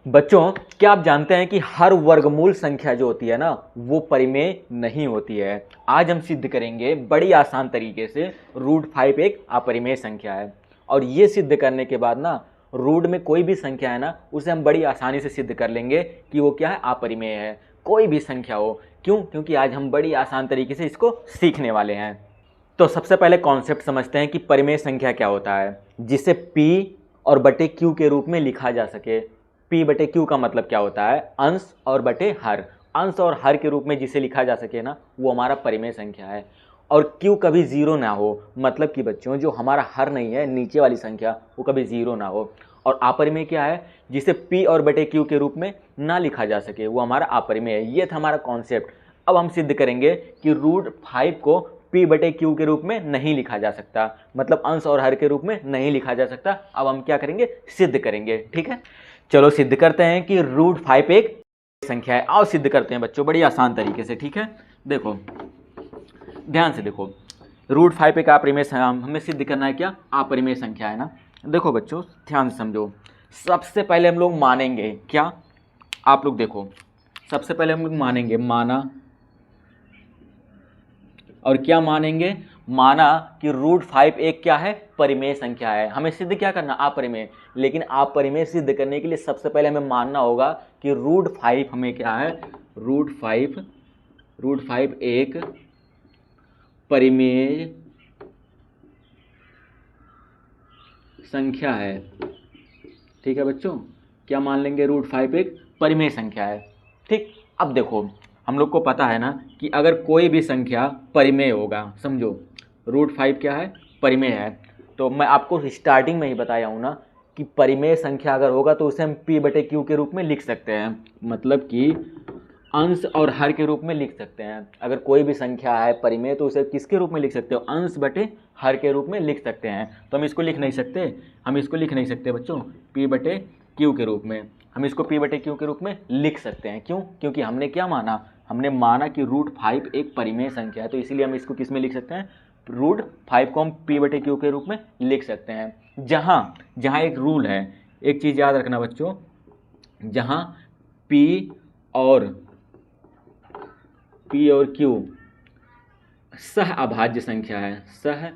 बच्चों, क्या आप जानते हैं कि हर वर्गमूल संख्या जो होती है ना वो परिमेय नहीं होती है। आज हम सिद्ध करेंगे बड़ी आसान तरीके से √5 एक अपरिमेय संख्या है। और ये सिद्ध करने के बाद ना रूट में कोई भी संख्या है ना उसे हम बड़ी आसानी से सिद्ध कर लेंगे कि वो क्या है, अपरिमेय है, कोई भी संख्या हो। क्यों? क्योंकि आज हम बड़ी आसान तरीके से इसको सीखने वाले हैं। तो सबसे पहले कॉन्सेप्ट समझते हैं कि परिमेय संख्या क्या होता है, जिसे P और बटे Q के रूप में लिखा जा सके। P बटे Q का मतलब क्या होता है? अंश और बटे हर। अंश और हर के रूप में जिसे लिखा जा सके ना वो हमारा परिमेय संख्या है। और Q कभी जीरो ना हो, मतलब कि बच्चों जो हमारा हर नहीं है, नीचे वाली संख्या, वो कभी जीरो ना हो। और अपरिमेय क्या है? जिसे P और बटे Q के रूप में ना लिखा जा सके, वो हमारा अपरिमेय है। ये था हमारा कॉन्सेप्ट। अब हम सिद्ध करेंगे कि √5 को P बटे Q के रूप में नहीं लिखा जा सकता, मतलब अंश और हर के रूप में नहीं लिखा जा सकता। अब हम क्या करेंगे? सिद्ध करेंगे। ठीक है, चलो सिद्ध करते हैं कि √5 एक संख्या है। आओ सिद्ध करते हैं बच्चों, बड़ी आसान तरीके से। ठीक है, देखो ध्यान से देखो, √5 एक अपरिमेय हमें सिद्ध करना है। क्या? अपरिमेय संख्या है ना। देखो बच्चों ध्यान से समझो। सबसे पहले हम लोग मानेंगे क्या, आप लोग देखो, सबसे पहले हम लोग मानेंगे, माना, और क्या मानेंगे? माना कि √5 एक क्या है? परिमेय संख्या है। हमें सिद्ध क्या करना? अपरिमेय। लेकिन अपरिमेय सिद्ध करने के लिए सबसे पहले हमें मानना होगा कि √5 हमें क्या है? √5 एक परिमेय संख्या है। ठीक है बच्चों, क्या मान लेंगे? √5 एक परिमेय संख्या है। ठीक, अब देखो हम लोग को पता है ना कि अगर कोई भी संख्या परिमेय होगा, समझो √5 क्या है? परिमेय है। तो मैं आपको स्टार्टिंग में ही बताया हूँ ना कि परिमेय संख्या अगर होगा तो उसे हम P बटे Q के रूप में लिख सकते हैं, मतलब कि अंश और हर के रूप में लिख सकते हैं। अगर कोई भी संख्या है परिमेय तो उसे किसके रूप में लिख सकते हो? अंश बटे हर के रूप में लिख सकते हैं। तो हम इसको लिख नहीं सकते, हम इसको लिख नहीं सकते बच्चों P बटे Q के रूप में। हम इसको P बटे Q के रूप में लिख सकते हैं। क्यों? क्योंकि हमने क्या माना? हमने माना कि √5 एक परिमेय संख्या है, तो इसीलिए हम इसको किस में लिख सकते हैं? √5 को हम P बटे Q के रूप में लिख सकते हैं। जहाँ एक रूल है, एक चीज़ याद रखना बच्चों, जहाँ P और Q सह अभाज्य संख्या है, सह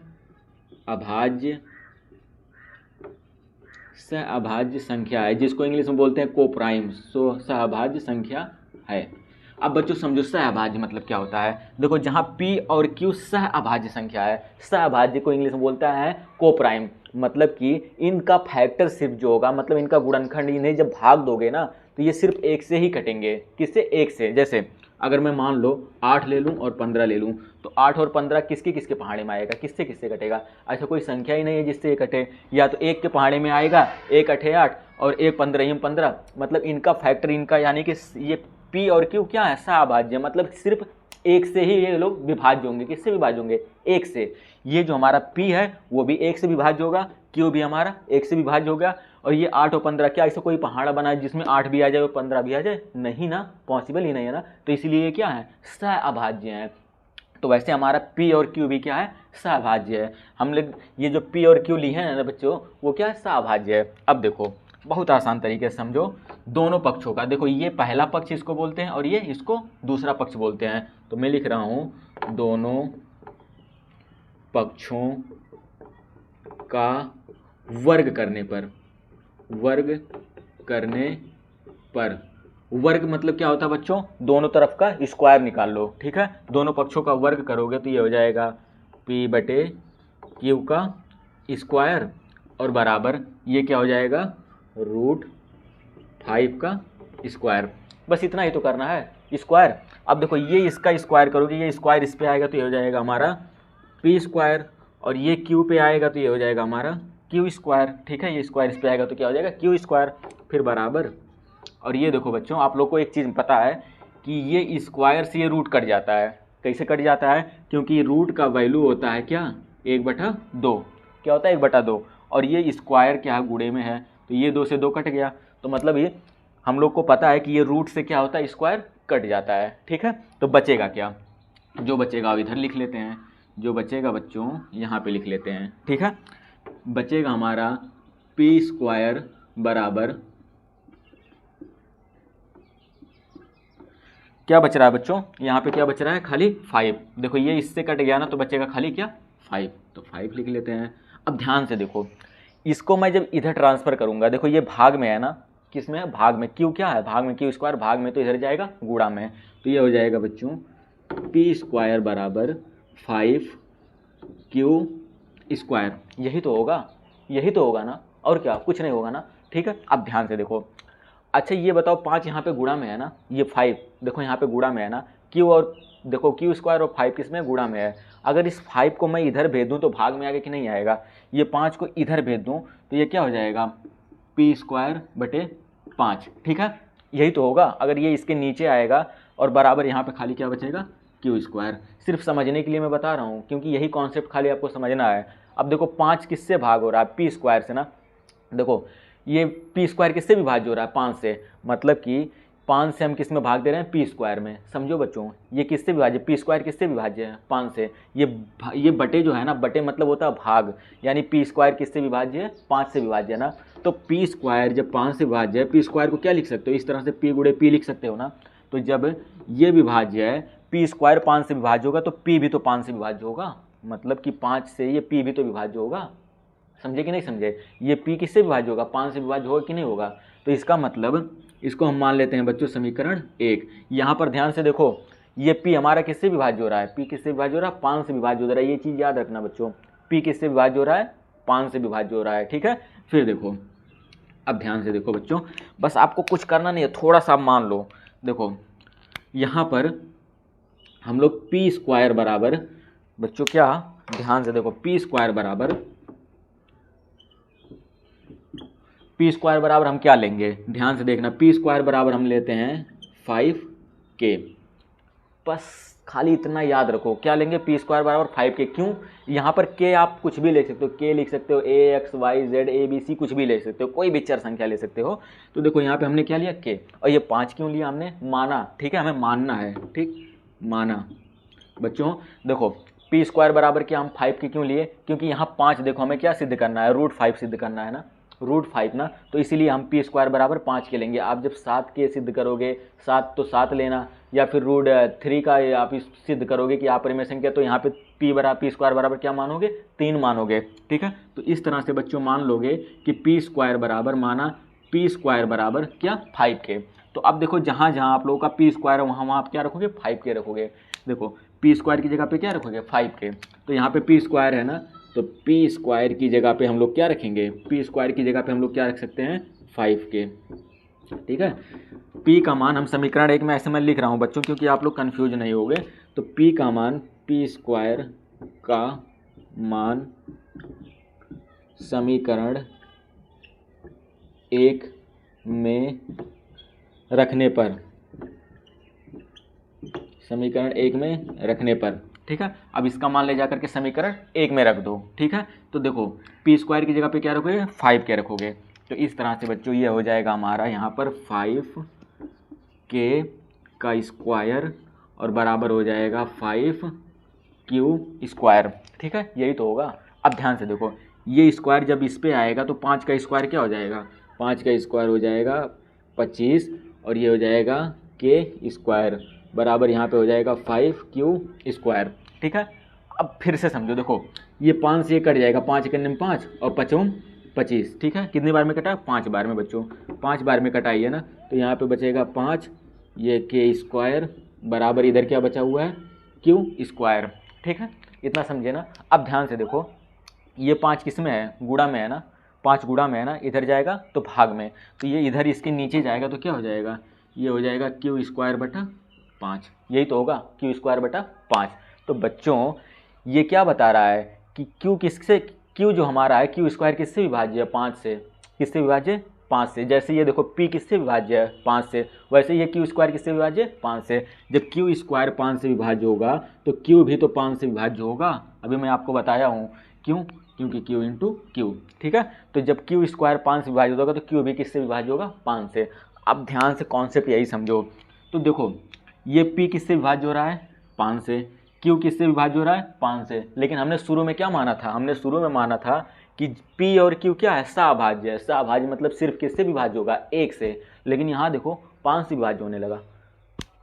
अभाज्य संख्या है, जिसको इंग्लिश में बोलते हैं कोप्राइम, सह अभाज्य संख्या है। अब बच्चों समझो सह अभाज्य मतलब क्या होता है। देखो जहाँ P और Q सह अभाज्य संख्या है, सह अभाज्य को इंग्लिश में बोलता है कोप्राइम, मतलब कि इनका फैक्टर सिर्फ जो होगा, मतलब इनका गुणनखंड, इन्हें जब भाग दोगे ना तो ये सिर्फ एक से ही कटेंगे। किससे? एक से। जैसे अगर मैं मान लो 8 ले लूँ और 15 ले लूँ, तो 8 और 15 किसके किसके पहाड़े में आएगा? किससे किससे कटेगा? ऐसा कोई संख्या ही नहीं है जिससे ये कटे। या तो एक के पहाड़े में आएगा, 1 8 8 और 1 15 15, मतलब इनका फैक्टर, इनका यानी कि ये P और Q क्या है? सहअभाज्य, मतलब सिर्फ एक से ही ये लोग विभाज्य होंगे। किससे विभाज्य होंगे? एक से। ये जो हमारा P है वो भी एक से विभाज्य होगा, Q भी हमारा एक से विभाज्य होगा। और ये 8 और 15, क्या ऐसा कोई पहाड़ा बना है जिसमें 8 भी आ जाए और 15 भी आ जाए? नहीं ना, पॉसिबल ही नहीं है ना। तो इसलिए ये क्या है? सहअभाज्य है। तो वैसे हमारा P और Q भी क्या है? सहअभाज्य है। हम लोग ये जो P और Q लिए हैं ना बच्चों, वो क्या है? सहअभाज्य है। अब देखो बहुत आसान तरीके से समझो, दोनों पक्षों का, देखो ये पहला पक्ष इसको बोलते हैं और ये इसको दूसरा पक्ष बोलते हैं। तो मैं लिख रहा हूँ दोनों पक्षों का वर्ग करने पर, वर्ग मतलब क्या होता है बच्चों? दोनों तरफ का स्क्वायर निकाल लो। ठीक है, दोनों पक्षों का वर्ग करोगे तो ये हो जाएगा P बटे Q का स्क्वायर और बराबर ये क्या हो जाएगा? √5 का स्क्वायर। बस इतना ही तो करना है, स्क्वायर। अब देखो ये इसका स्क्वायर करोगे, ये स्क्वायर इस पे आएगा तो ये हो जाएगा हमारा P स्क्वायर, और ये Q पे आएगा तो ये हो जाएगा हमारा Q स्क्वायर। ठीक है, ये स्क्वायर इस पे आएगा तो क्या हो जाएगा? Q स्क्वायर, फिर बराबर। और ये देखो बच्चों आप लोग को एक चीज़ पता है कि ये स्क्वायर से ये रूट कट जाता है। कैसे कट जाता है? क्योंकि रूट का वैल्यू होता है क्या? 1/2। क्या होता है? 1/2। और ये स्क्वायर क्या है? गुणे में है, तो ये 2 से 2 कट गया। तो मतलब ये हम लोग को पता है कि ये रूट से क्या होता है? स्क्वायर कट जाता है। ठीक है, तो बचेगा क्या? जो बचेगा अब इधर लिख लेते हैं, जो बचेगा बच्चों यहाँ पे लिख लेते हैं। ठीक है, बचेगा हमारा P स्क्वायर बराबर क्या बच रहा है बच्चों, यहाँ पे क्या बच रहा है, खाली 5। देखो ये इससे कट गया ना तो बचेगा खाली क्या, 5, तो 5 लिख लेते हैं। अब ध्यान से देखो, इसको मैं जब इधर ट्रांसफ़र करूँगा, देखो ये भाग में है ना, किस में है, भाग में, क्यू क्या है, भाग में क्यू स्क्वायर, भाग में तो इधर जाएगा गुणा में, तो ये हो जाएगा बच्चों पी स्क्वायर बराबर 5 क्यू स्क्वायर। यही तो होगा, यही तो होगा ना, और क्या, कुछ नहीं होगा ना। ठीक है, अब ध्यान से देखो, अच्छा ये बताओ 5 यहाँ पे गुणा में है ना, ये 5 देखो यहाँ पे गुणा में है ना, क्यू और देखो क्यू स्क्वायर और 5 किस में, गुणा में है। अगर इस 5 को मैं इधर भेज दूँ तो भाग में आएगा कि नहीं आएगा, ये 5 को इधर भेज दूँ तो ये क्या हो जाएगा, पी स्क्वायर बटे 5। ठीक है, यही तो होगा। अगर ये इसके नीचे आएगा और बराबर यहाँ पे खाली क्या बचेगा, क्यू स्क्वायर। सिर्फ समझने के लिए मैं बता रहा हूँ, क्योंकि यही कॉन्सेप्ट खाली आपको समझना है। अब देखो 5 किससे भाग हो रहा है, पी स्क्वायर से ना। देखो ये पी स्क्वायर किससे विभाज्य हो रहा है, 5 से, मतलब कि 5 से हम किस में भाग दे रहे हैं, पी स्क्वायर में। समझो बच्चों, ये किससे विभाज्य, पी स्क्वायर किससे विभाज्य है, 5 से। ये बटे जो है ना, बटे मतलब होता है भाग, यानी पी स्क्वायर किससे विभाज्य है, 5 से विभाज्य है ना। तो पी स्क्वायर जब 5 से विभाज्य है, पी स्क्वायर को क्या लिख सकते हो, इस तरह से पी गुणे पी लिख सकते हो ना। तो जब ये विभाज्य है, पी स्क्वायर 5 से विभाज्य होगा तो पी भी तो 5 से विभाज्य होगा, मतलब कि 5 से ये पी भी तो विभाज्य होगा। समझे कि नहीं समझे, ये p किससे विभाज्य होगा, 5 से विभाज्य होगा कि नहीं होगा। तो इसका मतलब इसको हम मान लेते हैं बच्चों समीकरण 1। यहाँ पर ध्यान से देखो, ये p हमारा किससे विभाज्य हो रहा है, p किससे विभाज्य हो रहा है, 5 से विभाज्य हो रहा है। ये चीज़ याद रखना बच्चों, p किससे विभाज्य हो रहा है, 5 से विभाज्य हो रहा है। ठीक है, फिर देखो, अब ध्यान से देखो बच्चों, बस आपको कुछ करना नहीं है, थोड़ा सा मान लो। देखो यहाँ पर हम लोग पी स्क्वायर बराबर बच्चों क्या, ध्यान से देखो, पी स्क्वायर बराबर हम क्या लेंगे, ध्यान से देखना, पी स्क्वायर बराबर हम लेते हैं 5k। बस खाली इतना याद रखो, क्या लेंगे, पी स्क्वायर बराबर 5k। क्यों, यहाँ पर k आप कुछ भी ले सकते हो, k लिख सकते हो, a x y z a b c कुछ भी ले सकते हो, कोई भी चर संख्या ले सकते हो। तो देखो यहाँ पे हमने क्या लिया, k, और ये 5 क्यों लिया हमने, माना। ठीक है, हमें मानना है, ठीक, माना। बच्चों देखो पी स्क्वायर बराबर क्या हम 5k क्यों लिए, क्योंकि यहाँ 5 देखो हमें क्या सिद्ध करना है, √5 सिद्ध करना है ना, √5 ना, तो इसीलिए हम पी स्क्वायर बराबर 5 के लेंगे। आप जब 7k सिद्ध करोगे, 7 तो 7 लेना, या फिर √3 का आप सिद्ध करोगे कि अपरिमेय संख्या, तो यहाँ पे पी स्क्वायर बराबर क्या मानोगे, 3 मानोगे। ठीक है, तो इस तरह से बच्चों मान लोगे कि पी स्क्वायर बराबर माना, पी स्क्वायर बराबर क्या, 5k। तो अब देखो जहाँ जहाँ आप लोगों का पी स्क्वायर है वहाँ आप क्या रखोगे, 5k रखोगे। देखो पी स्क्वायर की जगह पे क्या रखोगे, 5k। तो यहाँ पे पी स्क्वायर है ना, तो पी स्क्वायर की जगह पे हम लोग क्या रखेंगे, पी स्क्वायर की जगह पे हम लोग क्या रख सकते हैं, 5k। ठीक है, p का मान हम समीकरण 1 में ऐसे मैं लिख रहा हूँ बच्चों, क्योंकि आप लोग कन्फ्यूज नहीं होगे। तो p का मान, पी स्क्वायर का मान समीकरण 1 में रखने पर, समीकरण 1 में रखने पर, ठीक है। अब इसका मान ले जाकर के समीकरण 1 में रख दो। ठीक है, तो देखो पी स्क्वायर की जगह पे क्या रखोगे, 5k रखोगे। तो इस तरह से बच्चों ये हो जाएगा हमारा यहाँ पर 5k का स्क्वायर और बराबर हो जाएगा 5q स्क्वायर। ठीक है, यही तो होगा। अब ध्यान से देखो, ये स्क्वायर जब इस पे आएगा तो 5 का स्क्वायर क्या हो जाएगा, 5 का स्क्वायर हो जाएगा 25, और ये हो जाएगा k स्क्वायर बराबर यहाँ पे हो जाएगा 5q स्क्वायर। ठीक है, अब फिर से समझो, देखो ये 5 से कट जाएगा, 5 करने में 5 और 5 25। ठीक है, कितनी बार में कटा, 5 बार में बच्चों, 5 बार में कटाई है ना, तो यहाँ पे बचेगा 5, ये k स्क्वायर बराबर इधर क्या बचा हुआ है, q स्क्वायर। ठीक है, इतना समझे ना। अब ध्यान से देखो, ये 5 किस में है, गुणा में है ना, 5 गुणा में है ना, इधर जाएगा तो भाग में, तो ये इधर इसके नीचे जाएगा तो क्या हो जाएगा, ये हो जाएगा q स्क्वायर बटा 5। यही तो होगा, q स्क्वायर बटा 5। तो बच्चों ये क्या बता रहा है कि q किससे, q जो हमारा है, q स्क्वायर किससे विभाज्य है, 5 से। किससे विभाज्य, 5 से। जैसे ये देखो p किससे विभाज्य है, 5 से, वैसे ये q स्क्वायर किससे विभाज्य है, 5 से। जब q स्क्वायर 5 से विभाज्य होगा तो q भी तो 5 से विभाज्य होगा। अभी मैं आपको बताया हूँ, क्यों, क्योंकि q इंटू q। ठीक है, तो जब q स्क्वायर 5 से विभाज्य होगा तो q भी किससे विभाज्य होगा, 5 से। अब ध्यान से कॉन्सेप्ट यही समझो। तो देखो ये p किससे विभाज्य हो रहा है, 5 से, q किससे विभाज्य हो रहा है, 5 से। लेकिन हमने शुरू में क्या माना था, हमने शुरू में माना था कि p और q क्या है, सह-अभाज्य है। सह-अभाज्य मतलब सिर्फ किससे विभाज्य होगा, 1 से। लेकिन यहाँ देखो 5 से विभाज्य होने लगा।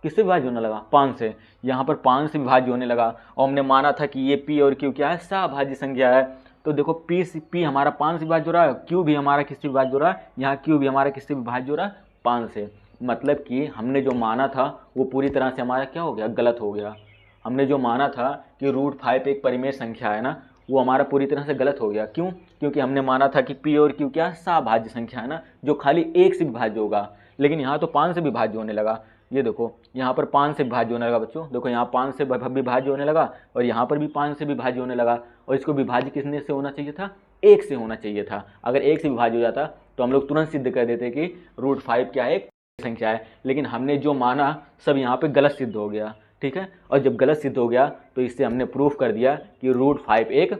किससे विभाज्य होने लगा? 5 से। यहाँ पर 5 से विभाज्य होने लगा और हमने माना था कि ये पी और क्यू क्या है? सहभाज्य संख्या है। तो देखो पी हमारा 5 से विभाज्य हो रहा है, क्यू भी हमारा किससे विभाज्य हो रहा है? यहाँ क्यू भी हमारा किससे विभाज्य हो रहा है? 5 से। मतलब कि हमने जो माना था वो पूरी तरह से हमारा क्या हो गया? गलत हो गया। हमने जो माना था कि √5 एक परिमेय संख्या है ना, वो हमारा पूरी तरह से गलत हो गया। क्यों? क्योंकि हमने माना था कि पी और क्यू क्या? सहभाज्य संख्या है ना, जो खाली 1 से विभाज्य होगा। लेकिन यहाँ तो 5 से विभाज्य होने लगा। ये देखो यहाँ पर 5 से विभाज्य होने लगा बच्चों। देखो यहाँ 5 से विभाज्य होने लगा और यहाँ पर भी 5 से विभाज्य होने लगा। और इसको विभाज्य किसने से होना चाहिए था? 1 से होना चाहिए था। अगर 1 से विभाज्य हो जाता तो हम लोग तुरंत सिद्ध कर देते कि √5 क्या है? एक संख्या है। लेकिन हमने जो माना सब यहाँ पे गलत सिद्ध हो गया। ठीक है, और जब गलत सिद्ध हो गया तो इससे हमने प्रूफ कर दिया कि √5 एक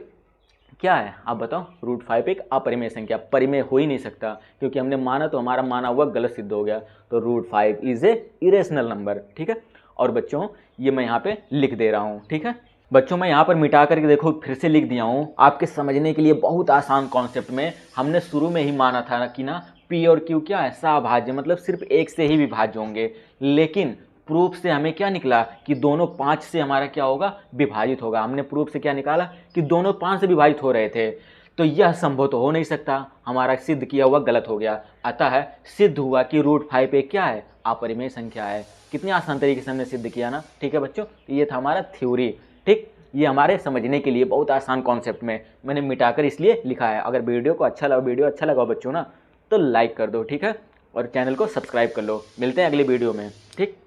क्या है? आप बताओ। √5 एक अपरिमेय संख्या, परिमेय हो ही नहीं सकता, क्योंकि हमने माना तो हमारा माना हुआ गलत सिद्ध हो गया। तो √5 इज ए इरेशनल नंबर। ठीक है, और बच्चों ये मैं यहाँ पे लिख दे रहा हूँ। ठीक है बच्चों, मैं यहाँ पर मिटा करके देखो फिर से लिख दिया हूँ आपके समझने के लिए। बहुत आसान कॉन्सेप्ट में हमने शुरू में ही माना था कि ना पी और क्यू क्या है? सहभाज्य, मतलब सिर्फ 1 से ही विभाज्य होंगे। लेकिन प्रूफ से हमें क्या निकला कि दोनों 5 से हमारा क्या होगा? विभाजित होगा। हमने प्रूफ से क्या निकाला कि दोनों 5 से विभाजित हो रहे थे। तो यह संभव तो हो नहीं सकता, हमारा सिद्ध किया हुआ गलत हो गया। अतः सिद्ध हुआ कि √5 एक क्या है? अपरिमेय संख्या है। कितनी आसान तरीके से हमने सिद्ध किया ना। ठीक है बच्चों, ये था हमारा थ्योरी। ठीक, ये हमारे समझने के लिए बहुत आसान कॉन्सेप्ट में मैंने मिटाकर इसलिए लिखा है। अगर वीडियो अच्छा लगा बच्चों ना, तो लाइक कर दो। ठीक है, और चैनल को सब्सक्राइब कर लो। मिलते हैं अगली वीडियो में। ठीक।